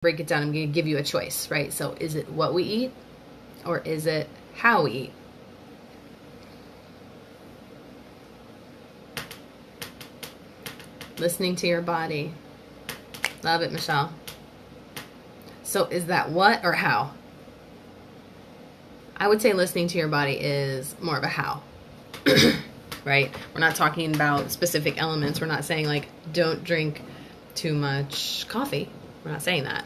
break it down. I'm going to give you a choice, right? So is it what we eat or is it how we eat? Listening to your body. Love it, Michelle. So is that what or how? I would say listening to your body is more of a how. Right? We're not talking about specific elements. We're not saying like don't drink too much coffee. We're not saying that.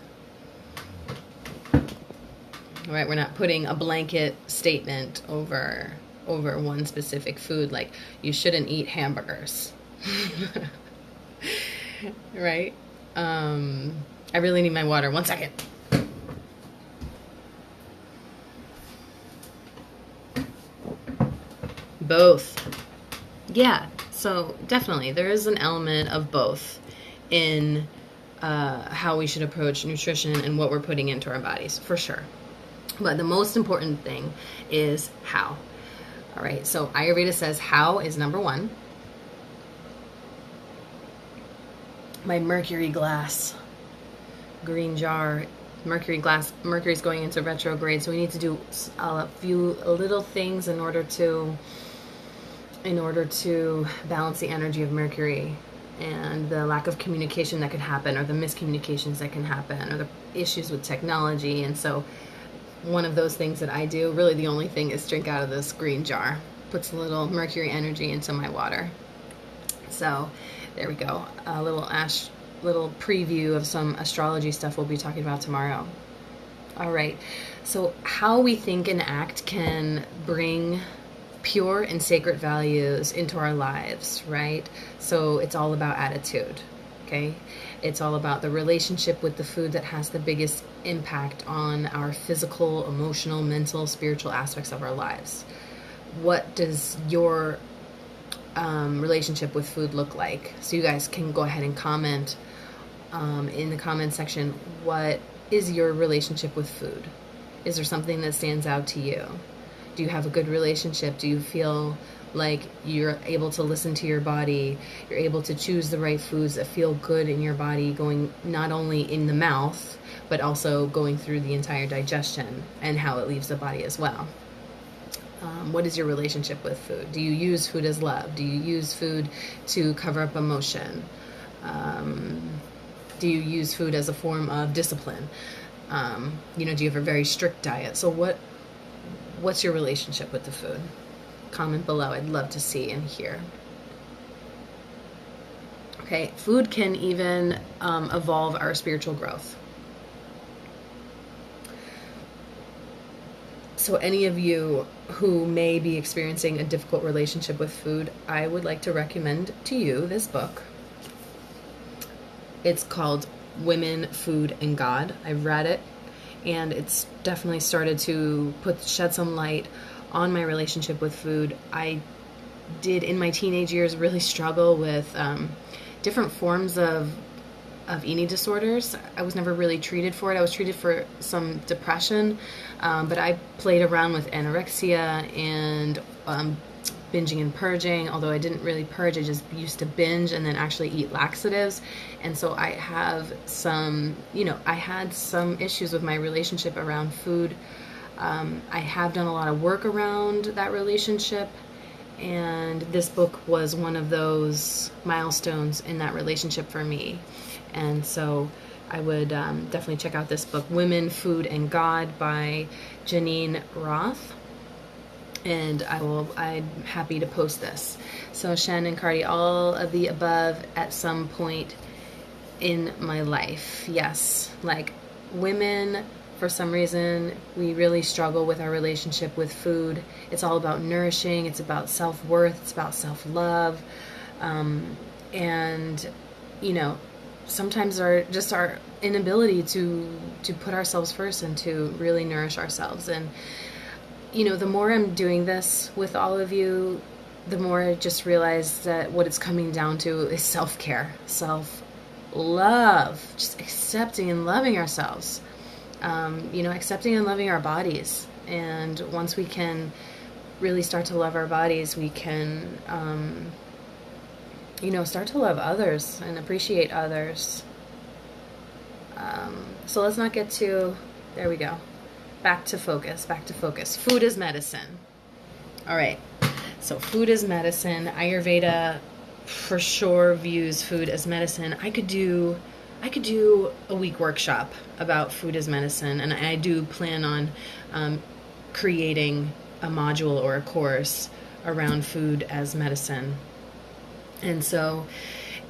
Right? We're not putting a blanket statement over one specific food like you shouldn't eat hamburgers. Right? I really need my water. 1 second. Both. Yeah, so definitely there is an element of both in how we should approach nutrition and what we're putting into our bodies, for sure. But the most important thing is how. All right, so Ayurveda says how is number one. My mercury glass, green jar, mercury glass, Mercury's going into retrograde, so we need to do a few little things in order to balance the energy of Mercury and the lack of communication that could happen, or the miscommunications that can happen, or the issues with technology. And so one of those things that I do, really the only thing, is drink out of this green jar. Puts a little Mercury energy into my water. So there we go. A little preview of some astrology stuff we'll be talking about tomorrow. All right. So how we think and act can bring pure and sacred values into our lives, right? So it's all about attitude, okay? It's all about the relationship with the food that has the biggest impact on our physical, emotional, mental, spiritual aspects of our lives. What does your relationship with food look like? So you guys can go ahead and comment in the comment section, what is your relationship with food? Is there something that stands out to you? Do you have a good relationship? Do you feel like you're able to listen to your body? You're able to choose the right foods that feel good in your body, going not only in the mouth, but also going through the entire digestion and how it leaves the body as well. What is your relationship with food? Do you use food as love? Do you use food to cover up emotion? Do you use food as a form of discipline? Do you have a very strict diet? So what's your relationship with the food? Comment below. I'd love to see and hear. Okay, food can even evolve our spiritual growth. So any of you who may be experiencing a difficult relationship with food, I would like to recommend to you this book. It's called Women, Food, and God. I've read it, and it's definitely started to shed some light on my relationship with food. I did in my teenage years really struggle with different forms of eating disorders. I was never really treated for it. I was treated for some depression, but I played around with anorexia and binging and purging, although I didn't really purge. I just used to binge and then actually eat laxatives. And so I have I had some issues with my relationship around food. I have done a lot of work around that relationship, and this book was one of those milestones in that relationship for me. And so I would definitely check out this book, Women, Food, and God by Janine Roth. And I'm happy to post this. So Shannon, Cardi, all of the above at some point in my life. Yes, like women, for some reason, we really struggle with our relationship with food. It's all about nourishing. It's about self-worth. It's about self-love. And, sometimes our inability to put ourselves first and to really nourish ourselves. And, the more I'm doing this with all of you, the more I just realize that what it's coming down to is self-care, self-love, just accepting and loving ourselves. Accepting and loving our bodies. And once we can really start to love our bodies, we can, start to love others and appreciate others. So let's not get too, there we go. Back to focus, back to focus. Food is medicine. All right. So food is medicine. Ayurveda for sure views food as medicine. I could do a week workshop about food as medicine, and I do plan on creating a module or a course around food as medicine. And so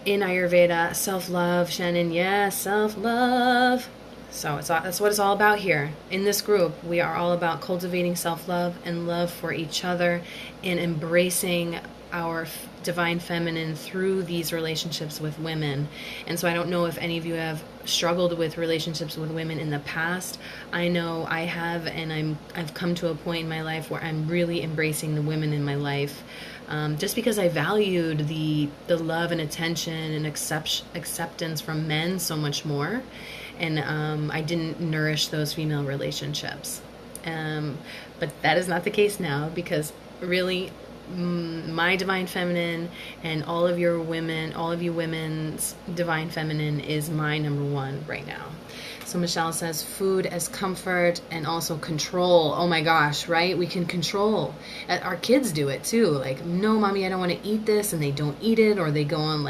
in Ayurveda, self-love, Shannon, yes, self-love. So that's what it's all about here. In this group, we are all about cultivating self-love and love for each other and embracing our divine feminine through these relationships with women. And so I don't know if any of you have struggled with relationships with women in the past. I know I have, and I've come to a point in my life where I'm really embracing the women in my life. Just because I valued the love and attention and acceptance from men so much more, and I didn't nourish those female relationships. But that is not the case now, because really my divine feminine and all of you women's divine feminine is my number one right now. So Michelle says food as comfort and also control. Oh my gosh, right? We can control. Our kids do it too. Like, no, mommy, I don't want to eat this, and they don't eat it, or they go on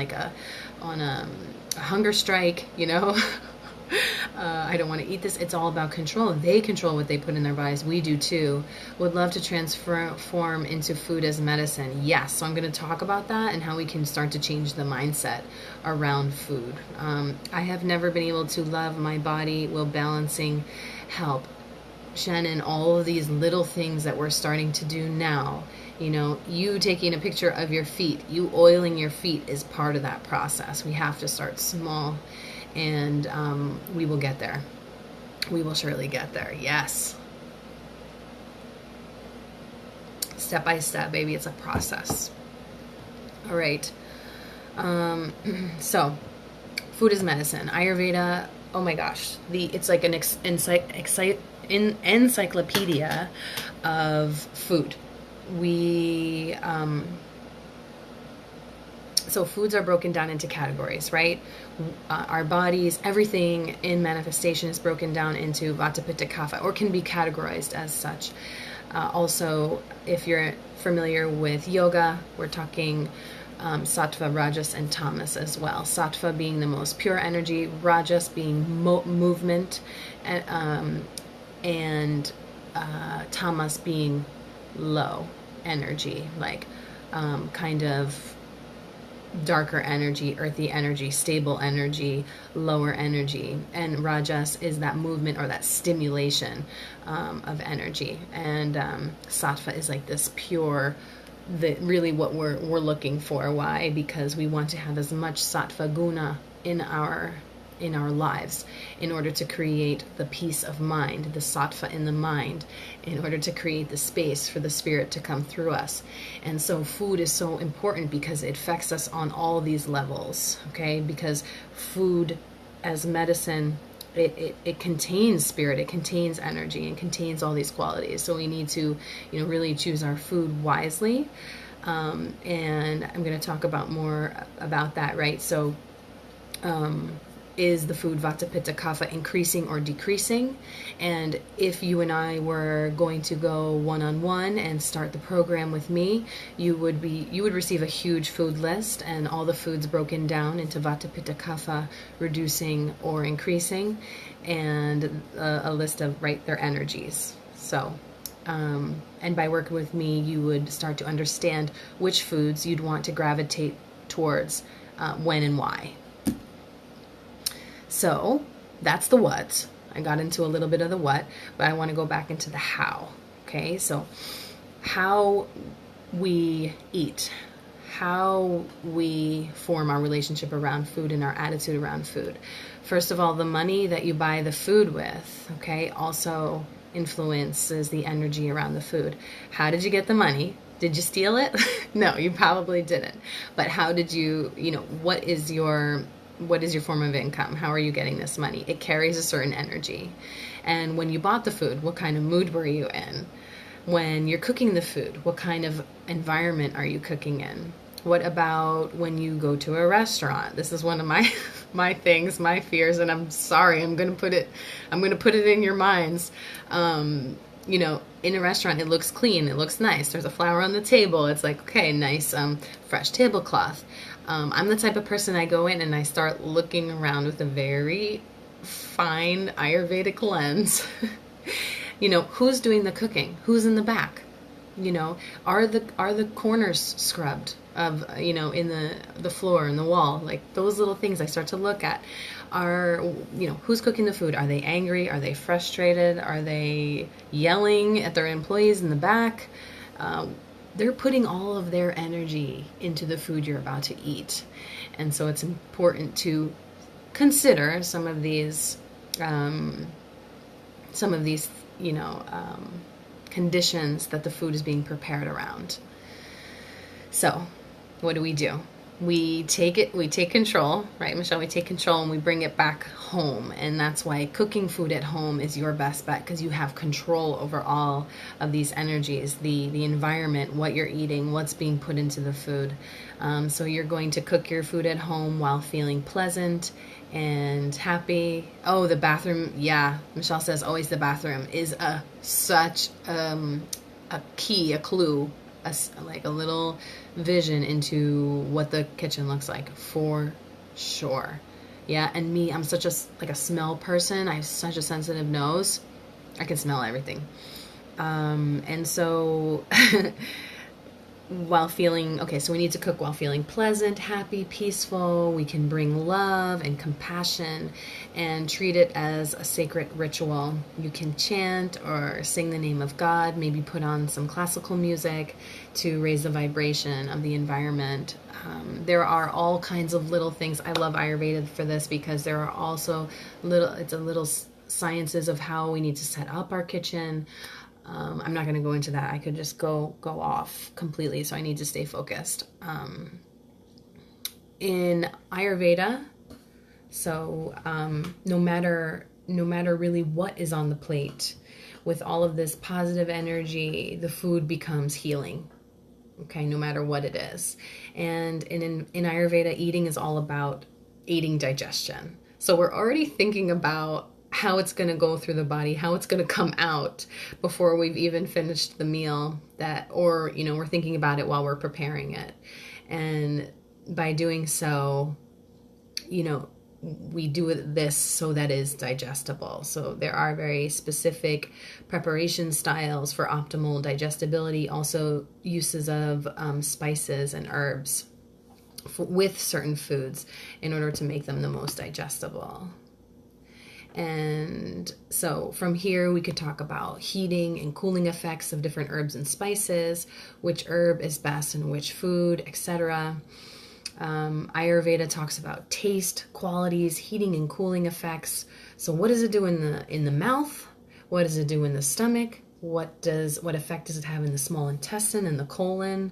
a hunger strike, you know. I don't want to eat this. It's all about control. They control what they put in their bodies. We do too. Would love to transform into food as medicine. Yes. So I'm going to talk about that and how we can start to change the mindset around food. I have never been able to love my body while balancing help. Shannon, all of these little things that we're starting to do now, you know, you taking a picture of your feet, you oiling your feet is part of that process. We have to start small. And we will get there. We will surely get there. Yes. Step by step, baby. It's a process. All right. So, food is medicine. Ayurveda. Oh my gosh. It's like an encyclopedia of food. So foods are broken down into categories, right? Our bodies, everything in manifestation is broken down into Vata, Pitta, Kapha, or can be categorized as such. Also, if you're familiar with yoga, we're talking Sattva, Rajas, and Tamas as well. Sattva being the most pure energy, Rajas being movement, and Tamas being low energy, like kind of darker energy, earthy energy, stable energy, lower energy. And Rajas is that movement or that stimulation of energy. And Sattva is like this pure, really what we're looking for. Why? Because we want to have as much Sattva guna in our lives in order to create the peace of mind, the sattva in the mind, in order to create the space for the spirit to come through us. And so food is so important because it affects us on all these levels, okay? Because food as medicine, it contains spirit, it contains energy, and contains all these qualities. So we need to, really choose our food wisely. And I'm going to talk about more about that, right? So, is the food Vata, Pitta, Kapha increasing or decreasing? And if you and I were going to go one-on-one and start the program with me, you would receive a huge food list and all the foods broken down into Vata, Pitta, Kapha, reducing or increasing, and a list of their energies. So and by working with me, you would start to understand which foods you'd want to gravitate towards, when and why. So that's the what. I got into a little bit of the what, but I want to go back into the how. Okay, so how we eat, how we form our relationship around food and our attitude around food. First of all, the money that you buy the food with, okay, also influences the energy around the food. How did you get the money? Did you steal it? No, you probably didn't. But how did you, what is your form of income? How are you getting this money? It carries a certain energy. And when you bought the food, what kind of mood were you in? When you're cooking the food, what kind of environment are you cooking in? What about when you go to a restaurant? This is one of my my things, my fears, and I'm sorry. I'm gonna put it in your minds. You know, in a restaurant, it looks clean, it looks nice. There's a flower on the table. It's like, okay, nice, fresh tablecloth. I'm the type of person, I go in and I start looking around with a very fine Ayurvedic lens. You know, who's doing the cooking? Who's in the back? You know, are the corners scrubbed of, you know, in the floor and the wall? Like those little things I start to look at. Are, you know, who's cooking the food? Are they angry? Are they frustrated? Are they yelling at their employees in the back? They're putting all of their energy into the food you're about to eat. And so it's important to consider some of these, you know, conditions that the food is being prepared around. So what do? We take control, right, Michelle? We take control and we bring it back home. And that's why cooking food at home is your best bet, because you have control over all of these energies, the environment, what you're eating, what's being put into the food. So you're going to cook your food at home while feeling pleasant and happy. Oh, the bathroom. Yeah, Michelle says always the bathroom is such a key, a clue, like a little vision into what the kitchen looks like, for sure. Yeah, and me, I'm such a smell person. I have such a sensitive nose. I can smell everything. And so so we need to cook while feeling pleasant, happy, peaceful. We can bring love and compassion and treat it as a sacred ritual. You can chant or sing the name of God, maybe put on some classical music to raise the vibration of the environment. There are all kinds of little things. I love Ayurveda for this, because there are also little sciences of how we need to set up our kitchen. I'm not going to go into that. I could just go off completely, so I need to stay focused. In Ayurveda, so no matter really what is on the plate, with all of this positive energy, the food becomes healing. Okay, no matter what it is. And in Ayurveda, eating is all about aiding digestion. So we're already thinking about how it's going to go through the body, how it's going to come out before we've even finished the meal, or we're thinking about it while we're preparing it. And by doing so, we do this so that it's digestible. So there are very specific preparation styles for optimal digestibility, also uses of spices and herbs with certain foods in order to make them the most digestible. And so from here, we could talk about heating and cooling effects of different herbs and spices, which herb is best in which food, etc. Ayurveda talks about taste, qualities, heating and cooling effects. So what does it do in the mouth? What does it do in the stomach? What effect does it have in the small intestine and the colon?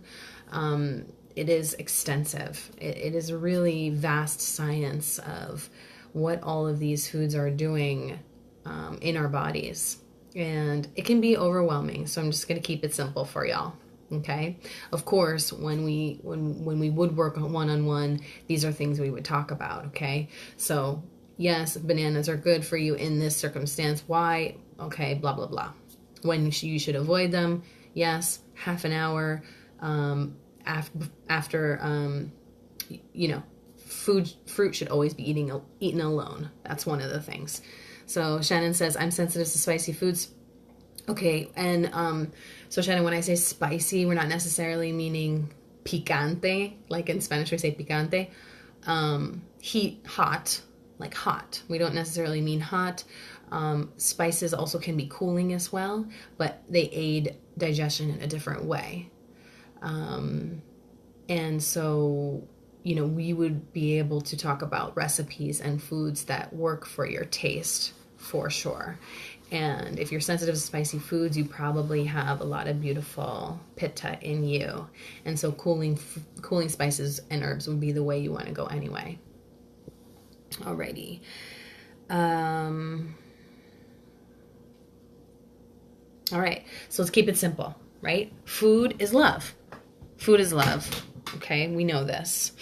It is extensive. It is a really vast science of what all of these foods are doing in our bodies. And it can be overwhelming, so I'm just going to keep it simple for y'all. Okay. Of course, when we would work one-on-one, these are things we would talk about. Okay. So yes, bananas are good for you in this circumstance. Why? Okay. Blah, blah, blah. When you should avoid them. Yes. Half an hour after, fruit should always be eaten alone. That's one of the things. So Shannon says, I'm sensitive to spicy foods. Okay, and so Shannon, when I say spicy, we're not necessarily meaning picante, like in Spanish we say picante. Hot, like hot. We don't necessarily mean hot. Spices also can be cooling as well, but they aid digestion in a different way. And so, we would be able to talk about recipes and foods that work for your taste, for sure. And if you're sensitive to spicy foods, you probably have a lot of beautiful pitta in you. And so cooling spices and herbs would be the way you want to go anyway. Alrighty. All right. So let's keep it simple, right? Food is love. Food is love. Okay, we know this.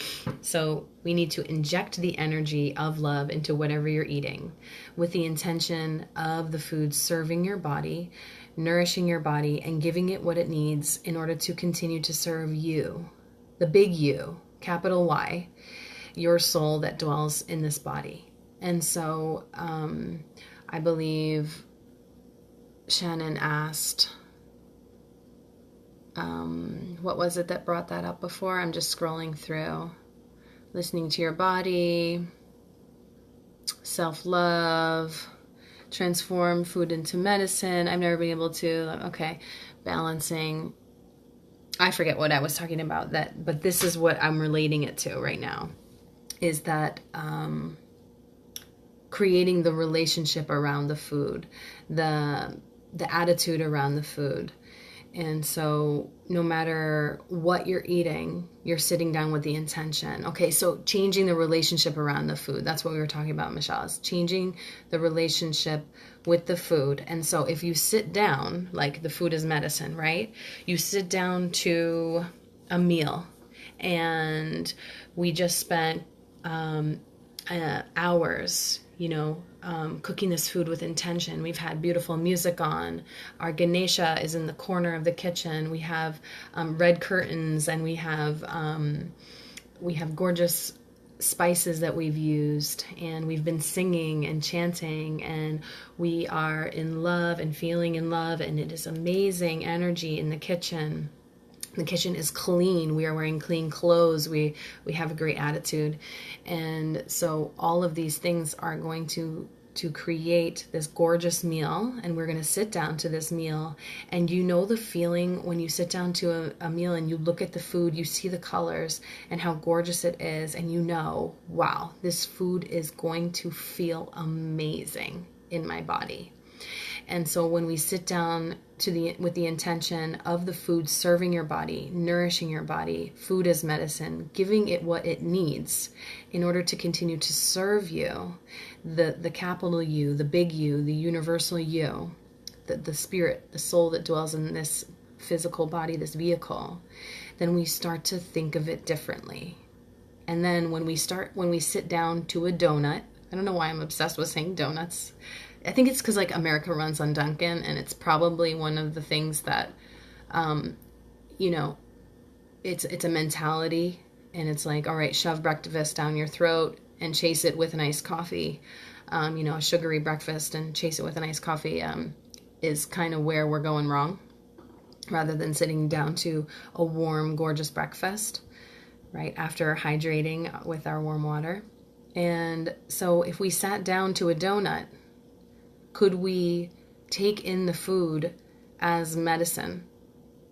So we need to inject the energy of love into whatever you're eating with the intention of the food serving your body, nourishing your body, and giving it what it needs in order to continue to serve you, the big you, capital Y, your soul that dwells in this body. And so I believe Shannon asked, what was it that brought that up before? I'm just scrolling through. Listening to your body, self-love, transform food into medicine. I've never been able to, okay, balancing. I forget what I was talking about, but this is what I'm relating it to right now, is that creating the relationship around the food, the attitude around the food. And so no matter what you're eating, you're sitting down with the intention. Okay, so changing the relationship around the food. That's what we were talking about, Michelle, is changing the relationship with the food. And so if you sit down, like the food is medicine, right? You sit down to a meal, and we just spent hours, cooking this food with intention. We've had beautiful music on. Our Ganesha is in the corner of the kitchen. We have red curtains, and we have gorgeous spices that we've used, and we've been singing and chanting, and we are in love and feeling in love, and it is amazing energy in the kitchen. The kitchen is clean. We are wearing clean clothes. We have a great attitude. And so all of these things are going to create this gorgeous meal, and we're going to sit down to this meal. And the feeling when you sit down to a meal and you look at the food, you see the colors and how gorgeous it is, and wow, this food is going to feel amazing in my body. And so when we sit down with the intention of the food serving your body, nourishing your body, food as medicine, giving it what it needs in order to continue to serve you, the capital U, the big U, the universal you, the spirit, the soul that dwells in this physical body, this vehicle, then we start to think of it differently. And then when we sit down to a donut, I don't know why I'm obsessed with saying donuts. I think it's because America runs on Dunkin', and it's probably one of the things that, it's a mentality, and it's like, all right, shove breakfast down your throat and chase it with an iced coffee. A sugary breakfast and chase it with an iced coffee is kind of where we're going wrong, rather than sitting down to a warm, gorgeous breakfast, right, after hydrating with our warm water. And so if we sat down to a donut, could we take in the food as medicine?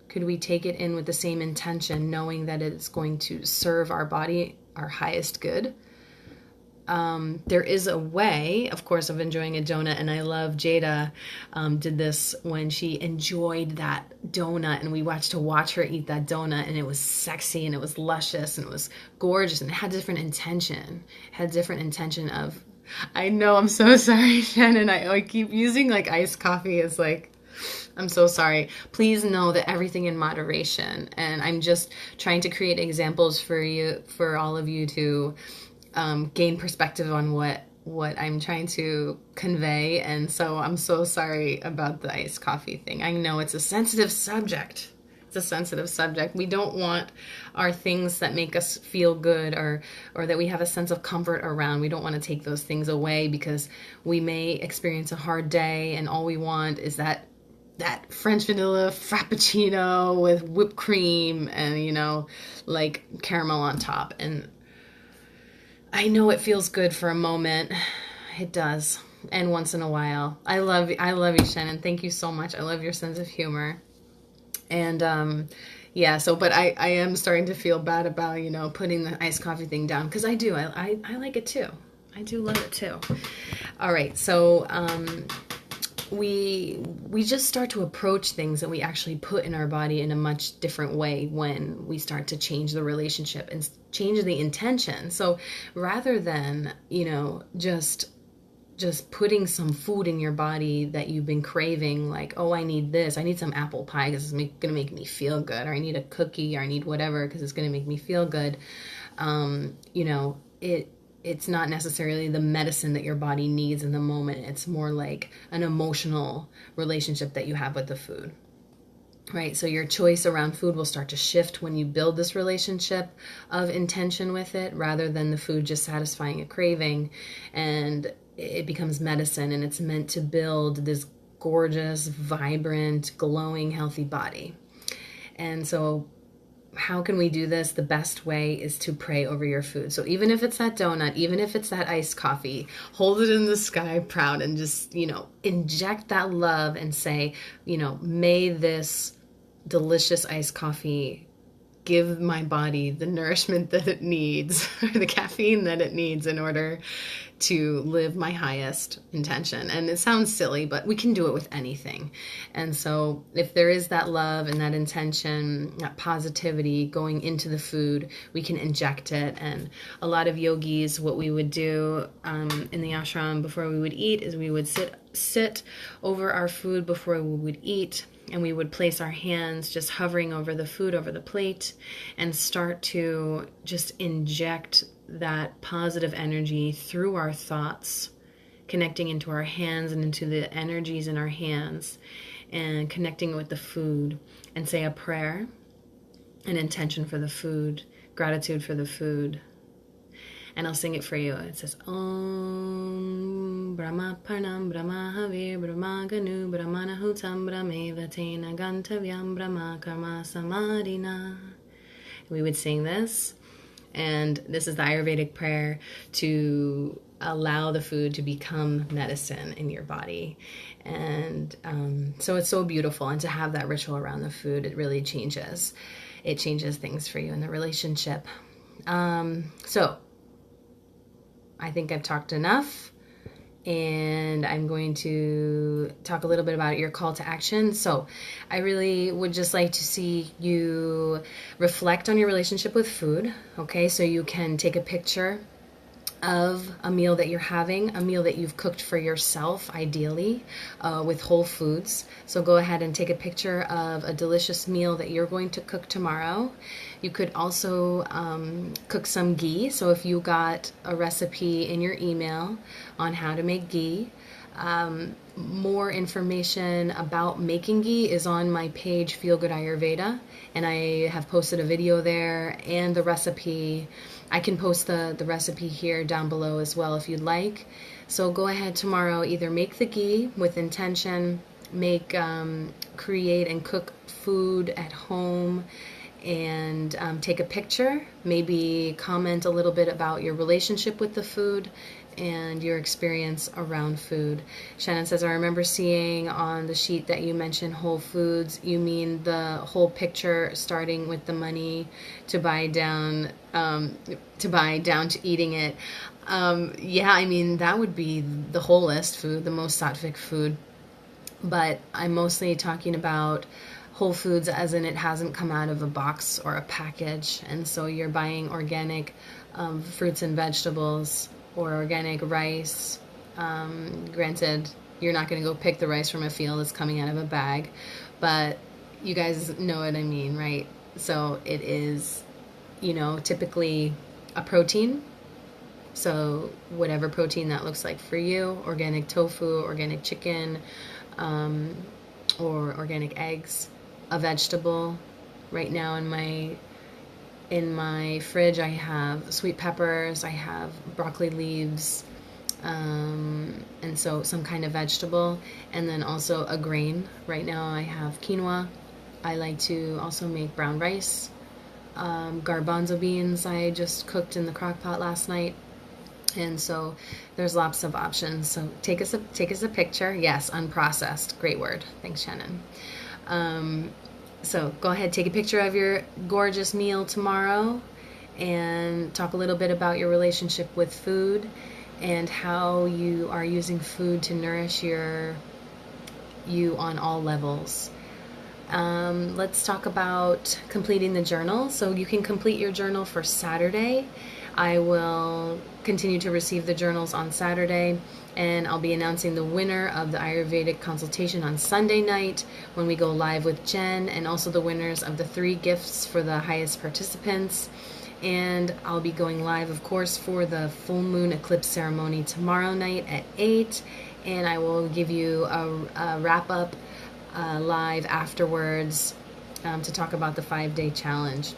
Could we take it in with the same intention, knowing that it's going to serve our body, our highest good? There is a way, of course, of enjoying a donut, and I love Jada did this when she enjoyed that donut, and we watched her eat that donut, and it was sexy, and it was luscious, and it was gorgeous, and it had different intention. Of, I know, I'm so sorry, Shannon. I keep using iced coffee as I'm so sorry. Please know that everything in moderation, and I'm just trying to create examples for all of you to gain perspective on what I'm trying to convey. And so I'm so sorry about the iced coffee thing. I know it's a sensitive subject. We don't want our things that make us feel good or that we have a sense of comfort around. We don't want to take those things away, because we may experience a hard day and all we want is that French vanilla frappuccino with whipped cream and, caramel on top. And I know it feels good for a moment. It does. And once in a while. I love you, Shannon. Thank you so much. I love your sense of humor. And but I am starting to feel bad about, putting the iced coffee thing down, because I do. I like it too. I do love it too. All right. So we just start to approach things that we actually put in our body in a much different way when we start to change the relationship and change the intention. So rather than, just just putting some food in your body that you've been craving, like, oh, I need this. I need some apple pie because it's going to make me feel good. Or I need a cookie, or I need whatever because it's going to make me feel good. You know, it's not necessarily the medicine that your body needs in the moment. It's more like an emotional relationship that you have with the food. Right, so your choice around food will start to shift when you build this relationship of intention with it, rather than the food just satisfying a craving, and it becomes medicine, and it's meant to build this gorgeous, vibrant, glowing, healthy body. And so how can we do this? The best way is to pray over your food. So even if it's that donut, even if it's that iced coffee, hold it in the sky proud, and just, you know, inject that love and say, you know, may this delicious iced coffee give my body the nourishment that it needs, or the caffeine that it needs, in order to live my highest intention. And it sounds silly, but we can do it with anything. And so if there is that love and that intention, that positivity going into the food, we can inject it. And a lot of yogis, what we would do in the ashram before we would eat is we would sit over our food before we would eat, and we would place our hands just hovering over the food, over the plate, and start to just inject that positive energy through our thoughts, connecting into our hands and into the energies in our hands, and connecting with the food, and say a prayer, an intention for the food, gratitude for the food. And I'll sing it for you. It says, Om Brahma Parnam Brahma Havir Brahma Ganu Brahmana Hutam Brahmeva Tena Gantavyam Brahma Karma Samadhina. We would sing this, and this is the Ayurvedic prayer to allow the food to become medicine in your body. And so it's so beautiful, and to have that ritual around the food, it really changes. It changes things for you in the relationship. So I think I've talked enough, and I'm going to talk a little bit about your call to action. So I really would just like to see you reflect on your relationship with food. Okay, so you can take a picture of a meal that you're having, a meal that you've cooked for yourself, ideally, with whole foods. So go ahead and take a picture of a delicious meal that you're going to cook tomorrow. You could also cook some ghee. So if you got a recipe in your email on how to make ghee, more information about making ghee is on my page, Feel Good Ayurveda, and I have posted a video there and the recipe. I can post the recipe here down below as well if you'd like. So go ahead tomorrow, either make the ghee with intention, create and cook food at home, and take a picture, maybe comment a little bit about your relationship with the food and your experience around food. Shannon says, I remember seeing on the sheet that you mentioned Whole Foods. You mean the whole picture starting with the money to buy down to eating it. Yeah, I mean, that would be the wholest food, the most sattvic food. But I'm mostly talking about Whole Foods as in it hasn't come out of a box or a package. And so you're buying organic fruits and vegetables, or organic rice. Granted, you're not going to go pick the rice from a field that's coming out of a bag, but you guys know what I mean, right? So it is, typically a protein. So whatever protein that looks like for you, organic tofu, organic chicken, or organic eggs, a vegetable. Right now in my fridge, I have sweet peppers, I have broccoli leaves, and so some kind of vegetable, and then also a grain. Right now I have quinoa. I like to also make brown rice. Garbanzo beans I just cooked in the crock pot last night. And so there's lots of options. So take us a picture. Yes, unprocessed. Great word. Thanks, Shannon. So go ahead, take a picture of your gorgeous meal tomorrow, and talk a little bit about your relationship with food and how you are using food to nourish you on all levels. Let's talk about completing the journal. So you can complete your journal for Saturday. I will continue to receive the journals on Saturday, and I'll be announcing the winner of the Ayurvedic consultation on Sunday night when we go live with Jen, and also the winners of the 3 gifts for the highest participants. And I'll be going live, of course, for the full moon eclipse ceremony tomorrow night at 8, and I will give you a wrap-up live afterwards to talk about the 5-day challenge.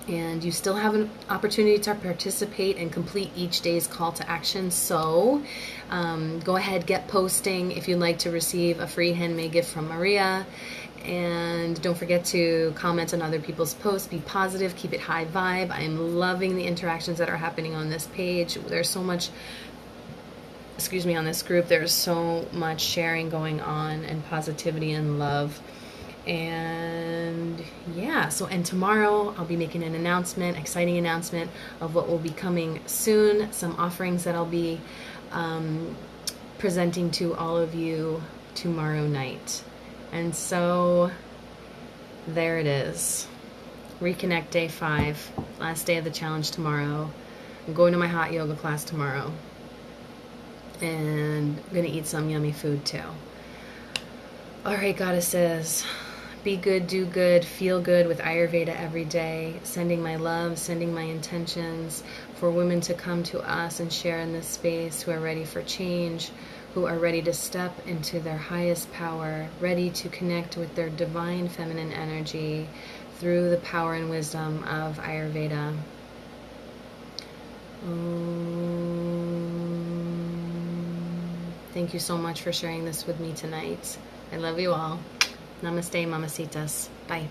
And you still have an opportunity to participate and complete each day's call to action. So go ahead, get posting if you'd like to receive a free handmade gift from Maria. And don't forget to comment on other people's posts. Be positive, keep it high vibe. I'm loving the interactions that are happening on this page. There's so much, on this group, there's so much sharing going on, and positivity and love. And yeah, and tomorrow I'll be making an announcement, exciting announcement of what will be coming soon, some offerings that I'll be presenting to all of you tomorrow night. And so there it is. Reconnect day 5, last day of the challenge tomorrow. I'm going to my hot yoga class tomorrow, and I'm gonna eat some yummy food too. All right, goddesses. Be good, do good, feel good with Ayurveda every day. Sending my love, sending my intentions for women to come to us and share in this space, who are ready for change, who are ready to step into their highest power, ready to connect with their divine feminine energy through the power and wisdom of Ayurveda. Thank you so much for sharing this with me tonight. I love you all. Namaste, mamacitas. Bye.